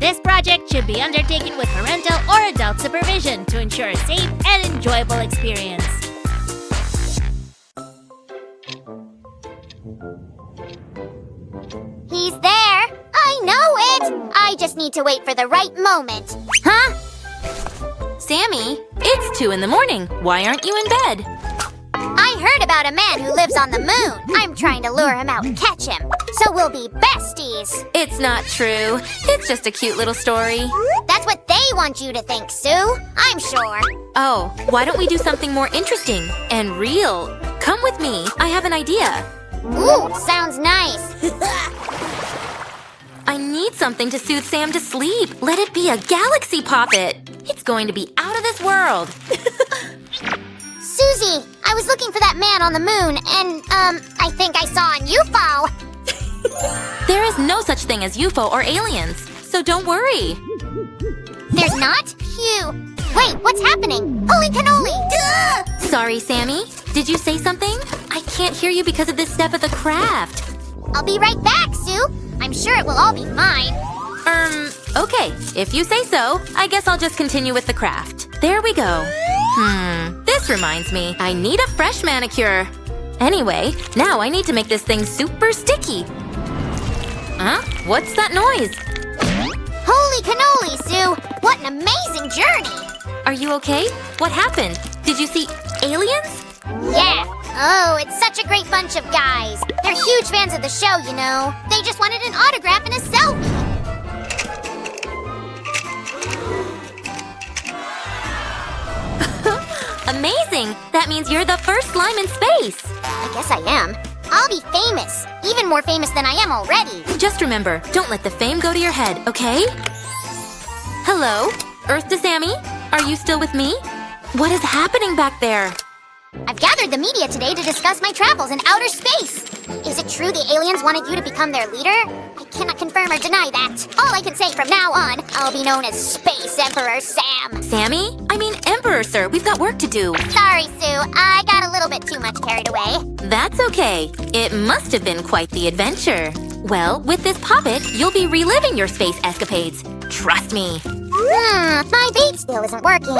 This project should be undertaken with parental or adult supervision to ensure a safe and enjoyable experience. He's there! I know it! I just need to wait for the right moment. Huh? Sammy, it's 2 in the morning. Why aren't you in bed? I heard about a man who lives on the moon. I'm trying to lure him out and catch him. So we'll be besties. It's not true. It's just a cute little story. That's what they want you to think, Sue. I'm sure. Oh, why don't we do something more interesting and real? Come with me. I have an idea. Ooh, sounds nice. I need something to soothe Sam to sleep. Let it be a galaxy poppet. It's going to be out of this world. Susie, I was looking for that man on the moon, and, I think I saw an UFO. There is no such thing as UFO or aliens, so don't worry. There's not? Phew. Wait, what's happening? Holy cannoli! Duh! Sorry, Sammy. Did you say something? I can't hear you because of this step of the craft. I'll be right back, Sue. I'm sure it will all be fine. Okay. If you say so, I guess I'll just continue with the craft. There we go. This reminds me. I need a fresh manicure. Anyway, now I need to make this thing super sticky. Huh? What's that noise? Holy cannoli, Sue! What an amazing journey! Are you okay? What happened? Did you see aliens? Yeah. Oh, it's such a great bunch of guys. They're huge fans of the show, you know. They just wanted an autograph and a selfie. Amazing! That means you're the first slime in space. I guess I am. I'll be famous. Even more famous than I am already. Just remember, don't let the fame go to your head, okay? Hello? Earth to Sammy? Are you still with me? What is happening back there? I've gathered the media today to discuss my travels in outer space. Is it true the aliens wanted you to become their leader? I cannot confirm or deny that. All I can say from now on, I'll be known as Space Emperor Sam. Sammy? I mean Emperor, sir. We've got work to do. Sorry, Sue. I got a little bit too much carried away. That's okay. It must have been quite the adventure. Well, with this poppet, you'll be reliving your space escapades. Trust me. My bait still isn't working.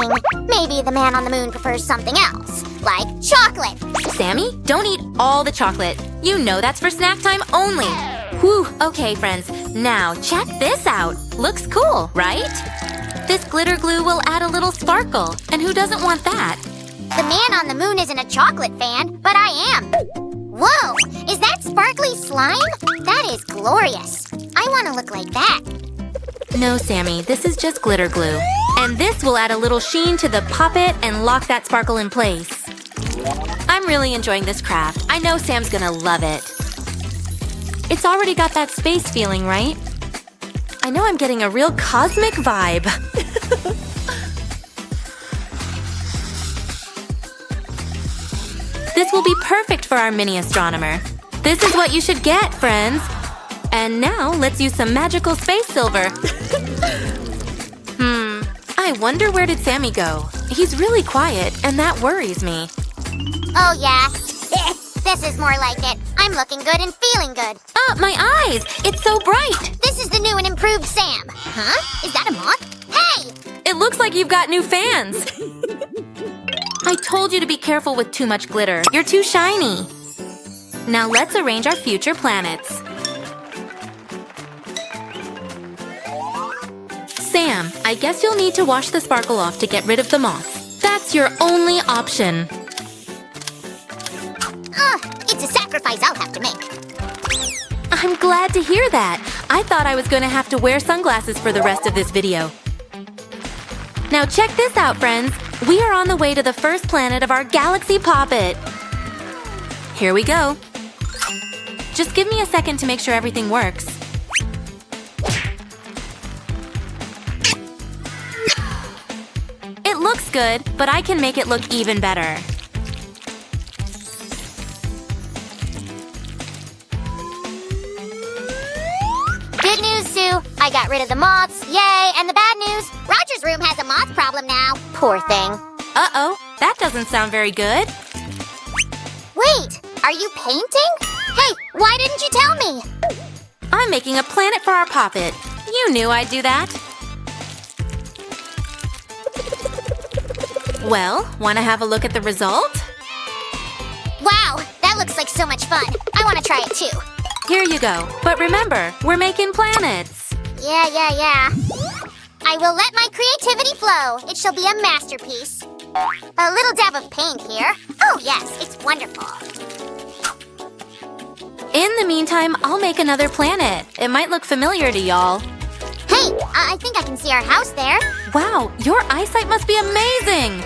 Maybe the man on the moon prefers something else, like chocolate. Sammy, don't eat all the chocolate. You know that's for snack time only. Whew, okay, friends. Now, check this out. Looks cool, right? This glitter glue will add a little sparkle, and who doesn't want that? The man on the moon isn't a chocolate fan, but I am. Whoa, is that sparkly slime? That is glorious. I want to look like that. No, Sammy, this is just glitter glue. And this will add a little sheen to the poppet and lock that sparkle in place. I'm really enjoying this craft. I know Sam's gonna love it. It's already got that space feeling, right? I know I'm getting a real cosmic vibe. This will be perfect for our mini astronomer. This is what you should get, friends. And now, let's use some magical space silver. I wonder where did Sammy go? He's really quiet, and that worries me. Oh, yeah. This is more like it. I'm looking good and feeling good. Ah, my eyes! It's so bright! This is the new and improved Sam. Huh? Is that a moth? Hey! It looks like you've got new fans! I told you to be careful with too much glitter. You're too shiny. Now let's arrange our future planets. Sam, I guess you'll need to wash the sparkle off to get rid of the moths. That's your only option. It's a sacrifice I'll have to make. I'm glad to hear that. I thought I was going to have to wear sunglasses for the rest of this video. Now check this out, friends. We are on the way to the first planet of our galaxy poppet. Here we go. Just give me a second to make sure everything works. It looks good, but I can make it look even better. Good news, Sue. I got rid of the moths. Yay! And the bad news, Roger's room has a moth problem now. Poor thing. Uh-oh, that doesn't sound very good. Wait, are you painting? Hey, why didn't you tell me? I'm making a planet for our poppet. You knew I'd do that. Well, want to have a look at the result? Wow, that looks like so much fun. I want to try it too. Here you go. But remember, we're making planets. Yeah. I will let my creativity flow. It shall be a masterpiece. A little dab of paint here. Oh yes, it's wonderful. In the meantime, I'll make another planet. It might look familiar to y'all. Hey, I think I can see our house there. Wow, your eyesight must be amazing!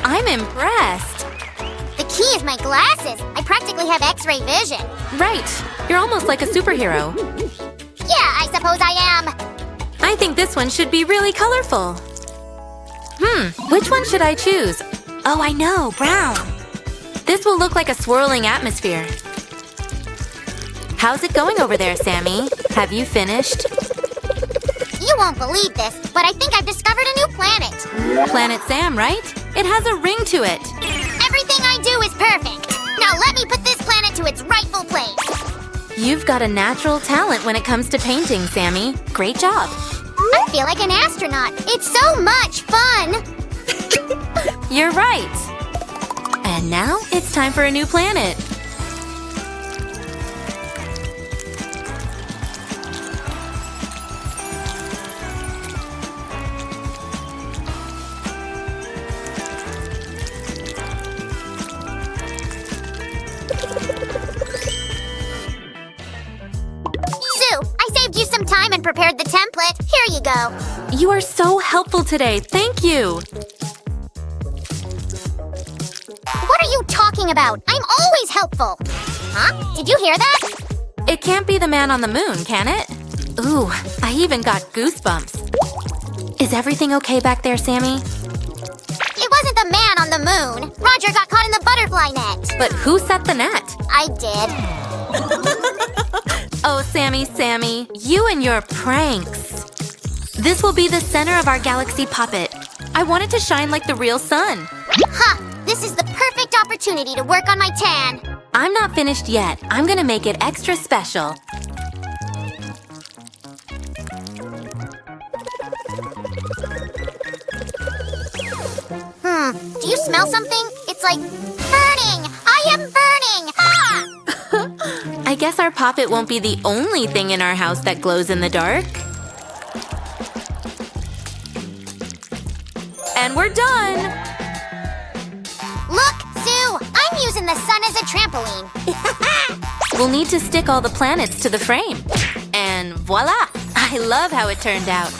I'm impressed. The key is my glasses. I practically have X-ray vision. Right, you're almost like a superhero. Yeah, I suppose I am. I think this one should be really colorful. Which one should I choose? Oh, I know, brown. This will look like a swirling atmosphere. How's it going over there, Sammy? Have you finished? You won't believe this, but I think I've discovered a new planet. Planet Sam, right? It has a ring to it. Everything I do is perfect. Now let me put this planet to its rightful place. You've got a natural talent when it comes to painting, Sammy. Great job. I feel like an astronaut. It's so much fun. You're right. And now it's time for a new planet. Time and prepared the template. Here you go. You are so helpful today. Thank you. What are you talking about? I'm always helpful. Huh? Did you hear that? It can't be the man on the moon, can it? Ooh, I even got goosebumps. Is everything okay back there, Sammy? It wasn't the man on the moon. Roger got caught in the butterfly net. But who set the net? I did. Oh, Sammy, you and your pranks. This will be the center of our galaxy puppet. I want it to shine like the real sun. Ha! This is the perfect opportunity to work on my tan. I'm not finished yet. I'm gonna make it extra special. Do you smell something? It's like burning! I am burning! Ah! I guess our poppet won't be the only thing in our house that glows in the dark. And we're done! Look, Sue! I'm using the sun as a trampoline. We'll need to stick all the planets to the frame. And voila! I love how it turned out.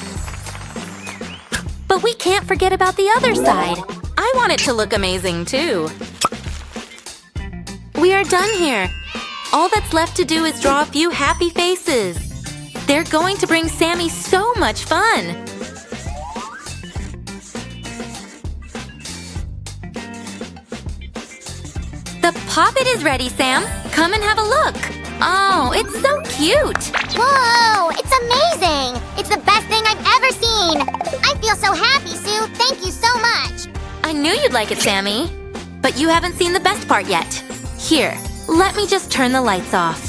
But we can't forget about the other side. I want it to look amazing too. We are done here. All that's left to do is draw a few happy faces. They're going to bring Sammy so much fun. The poppet is ready, Sam. Come and have a look. Oh, it's so cute. Whoa, it's amazing. It's the best thing I've ever seen. I feel so happy, Sue. Thank you so much. I knew you'd like it, Sammy. But you haven't seen the best part yet. Here, let me just turn the lights off.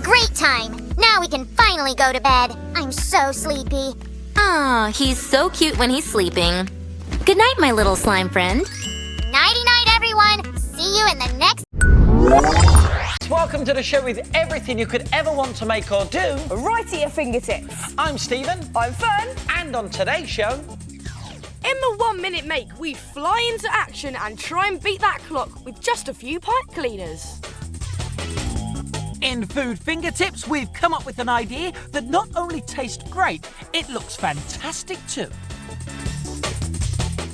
Great time! Now we can finally go to bed. I'm so sleepy. Oh, he's so cute when he's sleeping. Good night, my little slime friend. Nighty-night, everyone! See you in the next... Welcome to the show with everything you could ever want to make or do. Right at your fingertips. I'm Stephen. I'm Fern. And on today's show... In the 1 minute make, we fly into action and try and beat that clock with just a few pipe cleaners. In Food Fingertips, we've come up with an idea that not only tastes great, it looks fantastic too.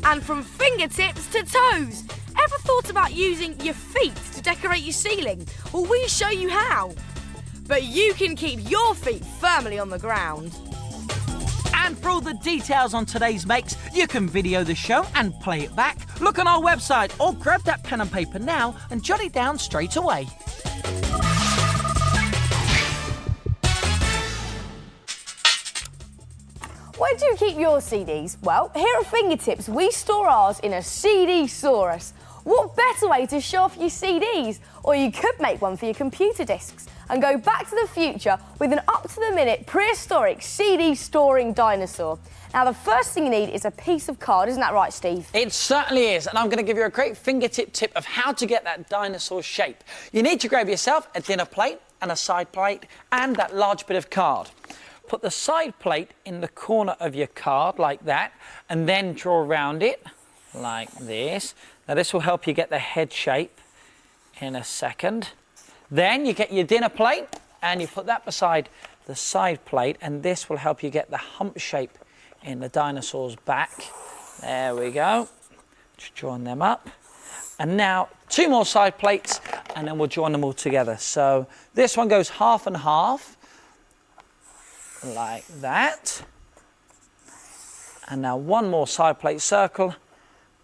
And from fingertips to toes, Ever thought about using your feet to decorate your ceiling? Well, we show you how. But you can keep your feet firmly on the ground. And for all the details on today's makes, you can video the show and play it back. Look on our website or grab that pen and paper now and jot it down straight away. Where do you keep your CDs? Well, here at Fingertips, we store ours in a CD-saurus. What better way to show off your CDs? Or you could make one for your computer discs and go back to the future with an up-to-the-minute prehistoric CD storing dinosaur. Now, the first thing you need is a piece of card, isn't that right, Steve? It certainly is, and I'm going to give you a great fingertip tip of how to get that dinosaur shape. You need to grab yourself a dinner plate and a side plate and that large bit of card. Put the side plate in the corner of your card like that, and then draw around it like this. Now, this will help you get the head shape in a second. Then you get your dinner plate and you put that beside the side plate, and this will help you get the hump shape in the dinosaur's back. There we go. Just join them up. And now 2 more side plates, and then we'll join them all together. So this one goes half and half, like that. And now 1 more side plate circle,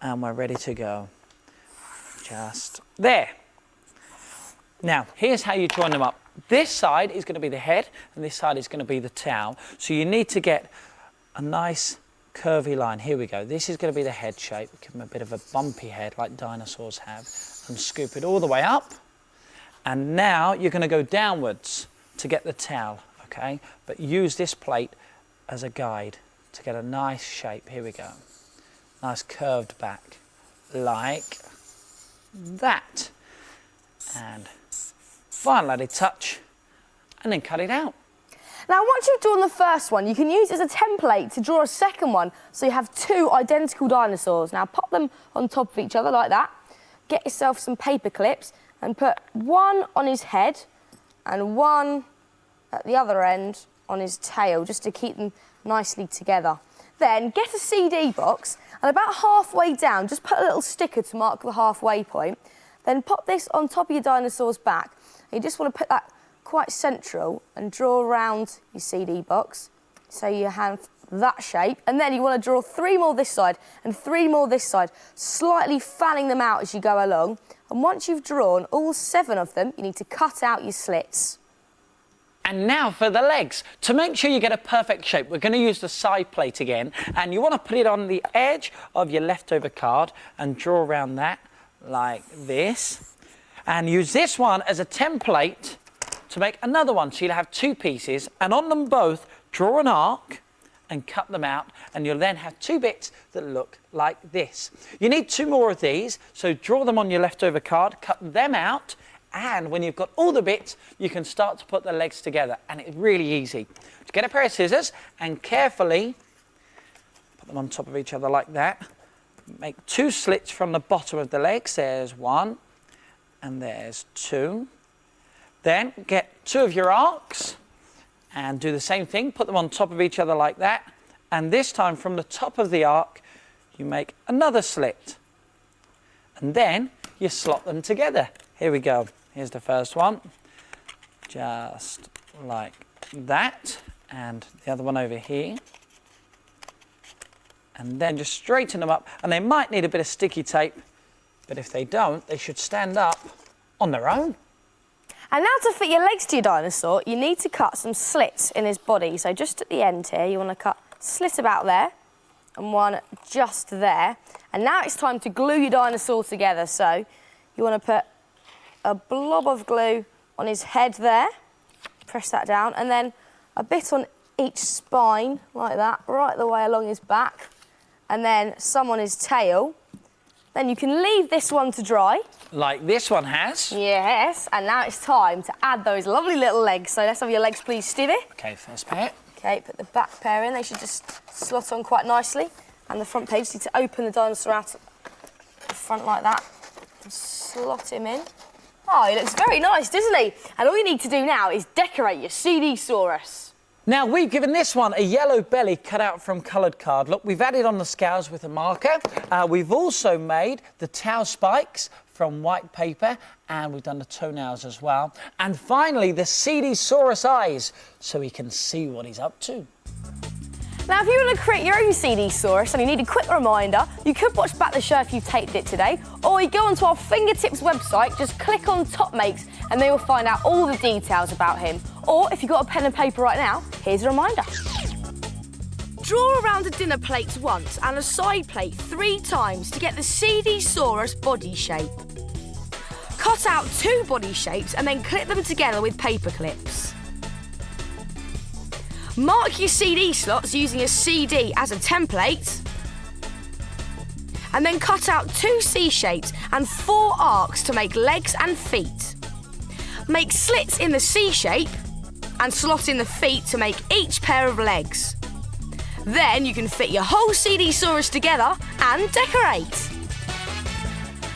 and we're ready to go. Just there. Now, here's how you join them up. This side is going to be the head, and this side is going to be the tail. So you need to get a nice curvy line. Here we go. This is going to be the head shape. Give them a bit of a bumpy head like dinosaurs have. And scoop it all the way up. And now you're going to go downwards to get the tail, okay? But use this plate as a guide to get a nice shape. Here we go. Nice curved back, like that. And final added touch, and then cut it out. Now, once you've drawn the first one, you can use it as a template to draw a second one, so you have 2 identical dinosaurs. Now, pop them on top of each other like that. Get yourself some paper clips and put one on his head and one at the other end on his tail, just to keep them nicely together. Then get a CD box, and about halfway down, just put a little sticker to mark the halfway point. Then pop this on top of your dinosaur's back. You just want to put that quite central and draw around your CD box so you have that shape. And then you want to draw 3 more this side and 3 more this side, slightly fanning them out as you go along. And once you've drawn all 7 of them, you need to cut out your slits. And now for the legs. To make sure you get a perfect shape, we're going to use the side plate again, and you want to put it on the edge of your leftover card and draw around that like this. And use this one as a template to make another one. So you'll have 2 pieces, and on them both, draw an arc and cut them out, and you'll then have 2 bits that look like this. You need 2 more of these, so draw them on your leftover card, cut them out, and when you've got all the bits, you can start to put the legs together, and it's really easy. Just get a pair of scissors and carefully put them on top of each other like that. Make 2 slits from the bottom of the legs. There's 1 and there's 2. Then get 2 of your arcs and do the same thing. Put them on top of each other like that. And this time from the top of the arc, you make another slit. And then you slot them together. Here we go. Here's the first one. Just like that. And the other one over here. And then just straighten them up. And they might need a bit of sticky tape, but if they don't, they should stand up on their own. And now to fit your legs to your dinosaur, you need to cut some slits in his body. So just at the end here, you want to cut a slit about there and one just there. And now it's time to glue your dinosaur together. So you want to put a blob of glue on his head there, press that down, and then a bit on each spine, like that, right the way along his back, and then some on his tail. Then you can leave this one to dry. Like this one has. Yes, and now it's time to add those lovely little legs. So let's have your legs, please, Stevie. Okay, first pair. Okay, put the back pair in. They should just slot on quite nicely. And the front pair, you just need to open the dinosaur out the front like that and slot him in. Oh, he looks very nice, doesn't he? And all you need to do now is decorate your CD-saurus. Now, we've given this one a yellow belly cut out from coloured card. Look, we've added on the scales with a marker. We've also made the tail spikes from white paper, and we've done the toenails as well. And finally, the CD-saurus eyes, so he can see what he's up to. Now, if you want to create your own CD-saurus and you need a quick reminder, you could watch back the show if you've taped it today, or you go onto our Fingertips website, just click on Top Makes, and then you'll find out all the details about him. Or if you've got a pen and paper right now, here's a reminder. Draw around the dinner plates once and a side plate 3 times to get the CD-saurus body shape. Cut out 2 body shapes and then clip them together with paper clips. Mark your CD slots using a CD as a template. And then cut out 2 C shapes and 4 arcs to make legs and feet. Make slits in the C shape and slot in the feet to make each pair of legs. Then you can fit your whole CD-saurus together and decorate.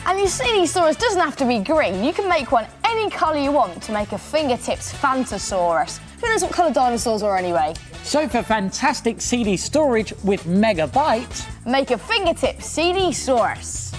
And your CD-saurus doesn't have to be green. You can make one any colour you want to make a Fingertips Phantosaurus. Who knows what colour dinosaurs are anyway? So for fantastic CD storage with megabytes, Make a Fingertips CD-saurus.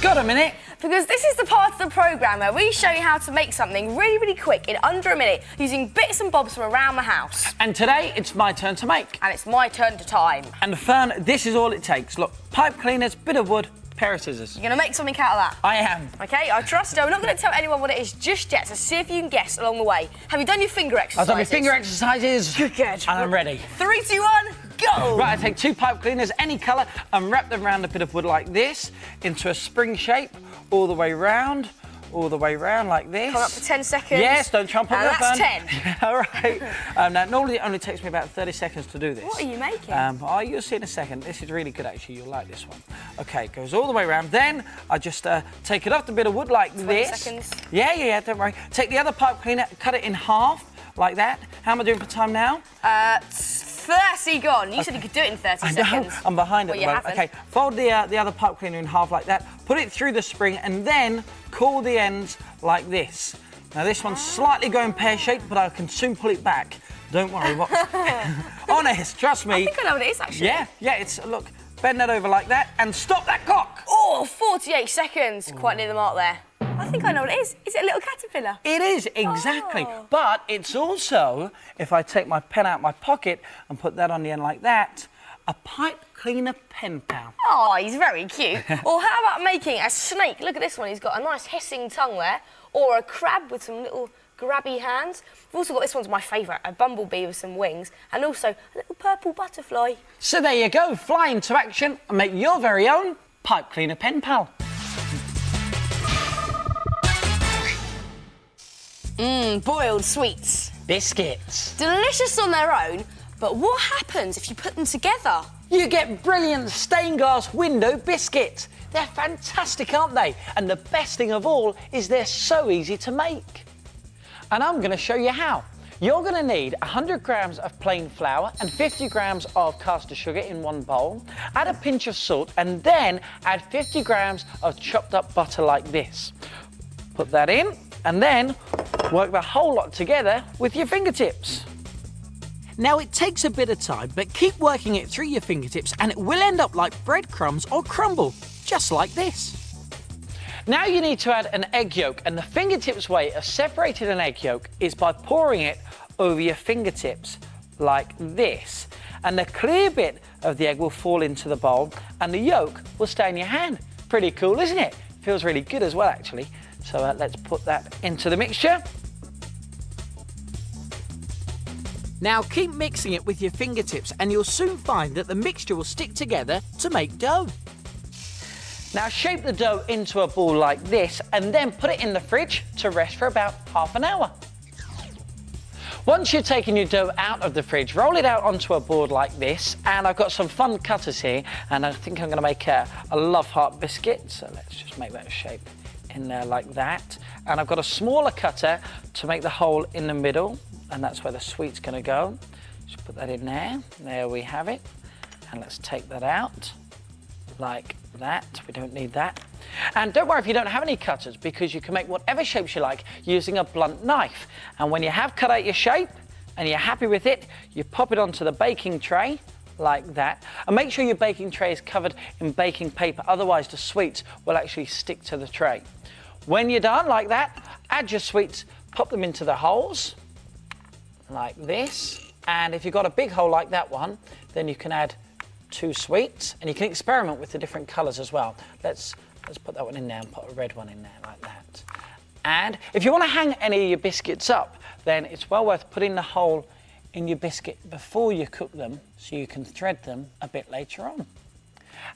got a minute? Because this is the part of the programme where we show you how to make something really, really quick in under a minute using bits and bobs from around the house. And today, it's my turn to make. And it's my turn to time. And Fern, this is all it takes. Look, pipe cleaners, bit of wood, pair of scissors. You're going to make something out of that? I am. OK, I trust you. I'm not going to tell anyone what it is just yet, so see if you can guess along the way. Have you done your finger exercises? I've done my finger exercises. Good. And I'm ready. 3, 2, 1, go! Right, I take 2 pipe cleaners, any colour, and wrap them around a bit of wood like this, into a spring shape, all the way round like this. Come up for 10 seconds. Yes, don't jump on and the that's Fern. 10. All right. Now, normally it only takes me about 30 seconds to do this. What are you making? Oh, you'll see in a second. This is really good, actually. You'll like this one. OK, it goes all the way around. Then I just take it off the bit of wood like 20 this. seconds. Yeah, don't worry. Take the other pipe cleaner, cut it in half, like that. How am I doing for time now? 30 gone. You said you could do it in 30 seconds. I'm behind at Well, the moment. you haven't. OK, fold the other pipe cleaner in half like that, put it through the spring, and then cool the ends like this. Now, this one's slightly going pear-shaped, but I can soon pull it back. Don't worry. Honest, trust me. I think I know what it is, actually. Yeah, it's, look, bend that over like that, and stop that cock. Oh, 48 seconds. Quite near the mark there. I think I know what it is. Is it a little caterpillar? It is, exactly. Oh. But it's also, if I take my pen out my pocket and put that on the end like that, a pipe cleaner pen pal. Oh, he's very cute. Or how about making a snake? Look at this one. He's got a nice hissing tongue there. Or a crab with some little grabby hands. We've also got, this one's my favourite, a bumblebee with some wings. And also a little purple butterfly. So there you go. Fly into action and make your very own pipe cleaner pen pal. Boiled sweets. Biscuits. Delicious on their own, but what happens if you put them together? You get brilliant stained glass window biscuits. They're fantastic, aren't they? And the best thing of all is they're so easy to make. And I'm going to show you how. You're going to need 100 grams of plain flour and 50 grams of caster sugar in one bowl. Add a pinch of salt and then add 50 grams of chopped up butter like this. Put that in and then work the whole lot together with your fingertips. Now, it takes a bit of time, but keep working it through your fingertips and it will end up like breadcrumbs or crumble, just like this. Now you need to add an egg yolk, and the fingertips way of separating an egg yolk is by pouring it over your fingertips like this. And the clear bit of the egg will fall into the bowl and the yolk will stay in your hand. Pretty cool, isn't it? Feels really good as well, actually. So let's put that into the mixture. Now keep mixing it with your fingertips and you'll soon find that the mixture will stick together to make dough. Now shape the dough into a ball like this and then put it in the fridge to rest for about half an hour. Once you've taken your dough out of the fridge, roll it out onto a board like this, and I've got some fun cutters here, and I think I'm going to make a love heart biscuit, so let's just make that shape in there like that. And I've got a smaller cutter to make the hole in the middle, and that's where the sweet's going to go. Just put that in there. There we have it. And let's take that out like that. We don't need that. And don't worry if you don't have any cutters, because you can make whatever shapes you like using a blunt knife. And when you have cut out your shape and you're happy with it, you pop it onto the baking tray like that. And make sure your baking tray is covered in baking paper, otherwise the sweets will actually stick to the tray. When you're done like that, add your sweets, pop them into the holes like this. And if you've got a big hole like that one, then you can add 2 sweets, and you can experiment with the different colors as well. Let's put that one in there and put a red one in there like that. And if you want to hang any of your biscuits up, then it's well worth putting the hole in your biscuit before you cook them, so you can thread them a bit later on.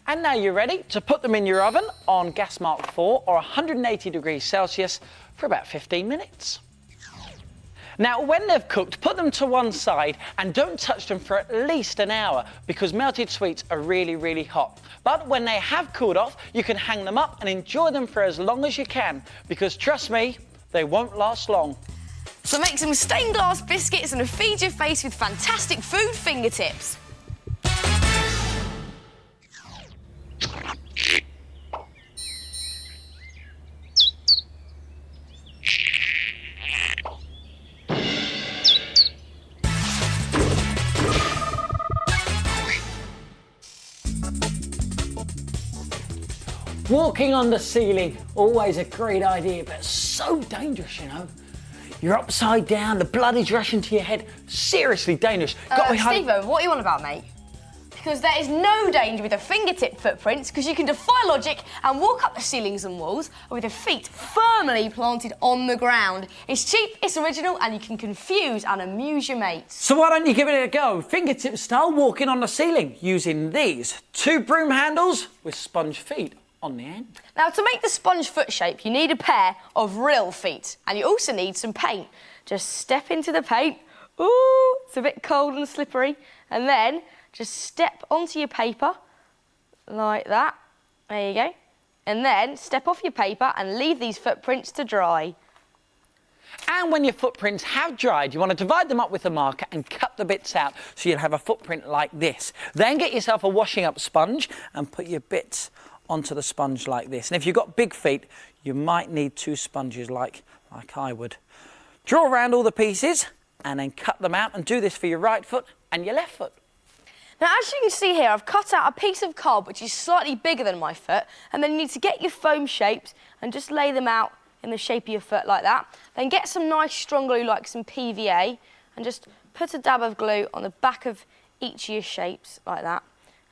And now you're ready to put them in your oven on gas mark 4 or 180 degrees Celsius for about 15 minutes. Now, when they've cooked, put them to one side and don't touch them for at least an hour, because melted sweets are really, really hot. But when they have cooled off, you can hang them up and enjoy them for as long as you can, because trust me, they won't last long. So make some stained glass biscuits and feed your face with fantastic food fingertips. Walking on the ceiling, always a great idea, but so dangerous, you know. You're upside down, the blood is rushing to your head. Seriously dangerous. Stephen, what are you on about, mate? Because there is no danger with the fingertip footprints, because you can defy logic and walk up the ceilings and walls with your feet firmly planted on the ground. It's cheap, it's original, and you can confuse and amuse your mates. So why don't you give it a go? Fingertip style walking on the ceiling using these 2 broom handles with sponge feet on the end. Now, to make the sponge foot shape, you need a pair of real feet, and you also need some paint. Just step into the paint. Ooh, it's a bit cold and slippery. And then just step onto your paper like that. There you go. And then step off your paper and leave these footprints to dry. And when your footprints have dried, you want to divide them up with a marker and cut the bits out so you'll have a footprint like this. Then get yourself a washing up sponge and put your bits onto the sponge like this. And if you've got big feet, you might need 2 sponges like I would. Draw around all the pieces and then cut them out, and do this for your right foot and your left foot. Now, as you can see here, I've cut out a piece of card which is slightly bigger than my foot, and then you need to get your foam shapes and just lay them out in the shape of your foot like that. Then get some nice strong glue, like some PVA, and just put a dab of glue on the back of each of your shapes like that,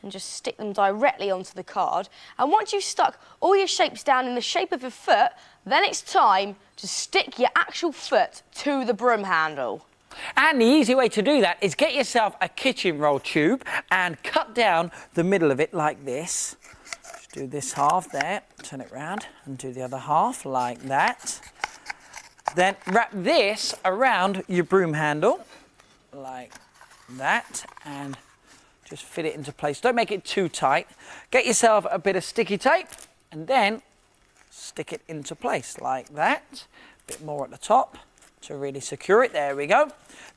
and just stick them directly onto the card. And once you've stuck all your shapes down in the shape of your foot, then it's time to stick your actual foot to the broom handle. And the easy way to do that is get yourself a kitchen roll tube and cut down the middle of it like this. Just do this half there, turn it round, and do the other half like that. Then wrap this around your broom handle like that, and just fit it into place. Don't make it too tight. Get yourself a bit of sticky tape and then stick it into place like that. A bit more at the top to really secure it. There we go.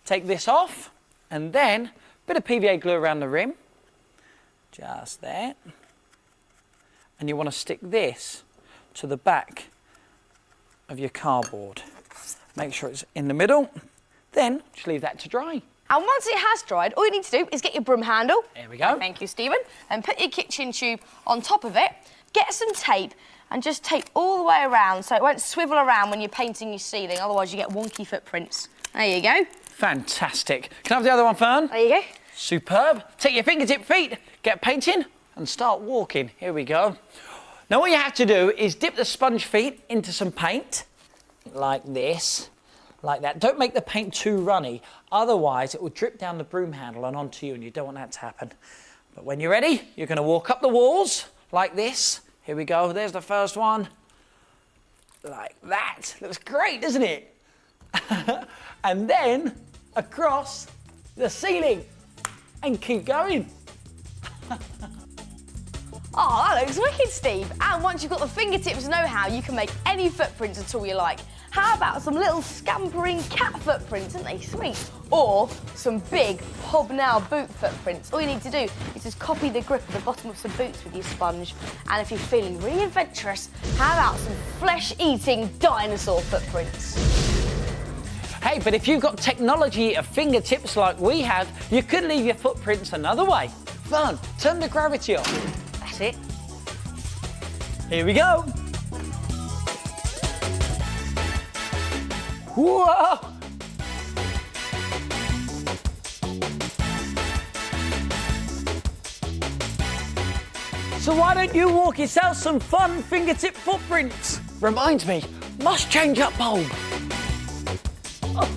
Take this off, and then a bit of PVA glue around the rim. Just there. And you want to stick this to the back of your cardboard. Make sure it's in the middle. Then just leave that to dry. And once it has dried, all you need to do is get your broom handle. There we go. Thank you, Stephen. And put your kitchen tube on top of it. Get some tape and just tape all the way around so it won't swivel around when you're painting your ceiling, otherwise you get wonky footprints. There you go. Fantastic. Can I have the other one, Fern? There you go. Superb. Take your fingertip feet, get painting, and start walking. Here we go. Now what you have to do is dip the sponge feet into some paint, like this. Like that. Don't make the paint too runny, otherwise it will drip down the broom handle and onto you, and you don't want that to happen. But when you're ready, you're going to walk up the walls like this. Here we go. There's the first one. Like that. Looks great, doesn't it? And then across the ceiling and keep going. Oh, that looks wicked, Steve. And once you've got the fingertips know-how, you can make any footprints at all you like. How about some little scampering cat footprints, aren't they sweet? Or some big hobnail boot footprints. All you need to do is just copy the grip of the bottom of some boots with your sponge. And if you're feeling really adventurous, how about some flesh-eating dinosaur footprints? Hey, but if you've got technology at fingertips like we have, you could leave your footprints another way. Fun, turn the gravity off. That's it. Here we go. Whoa! So why don't you walk yourself some fun fingertip footprints? Reminds me, must change up bulb. Oh.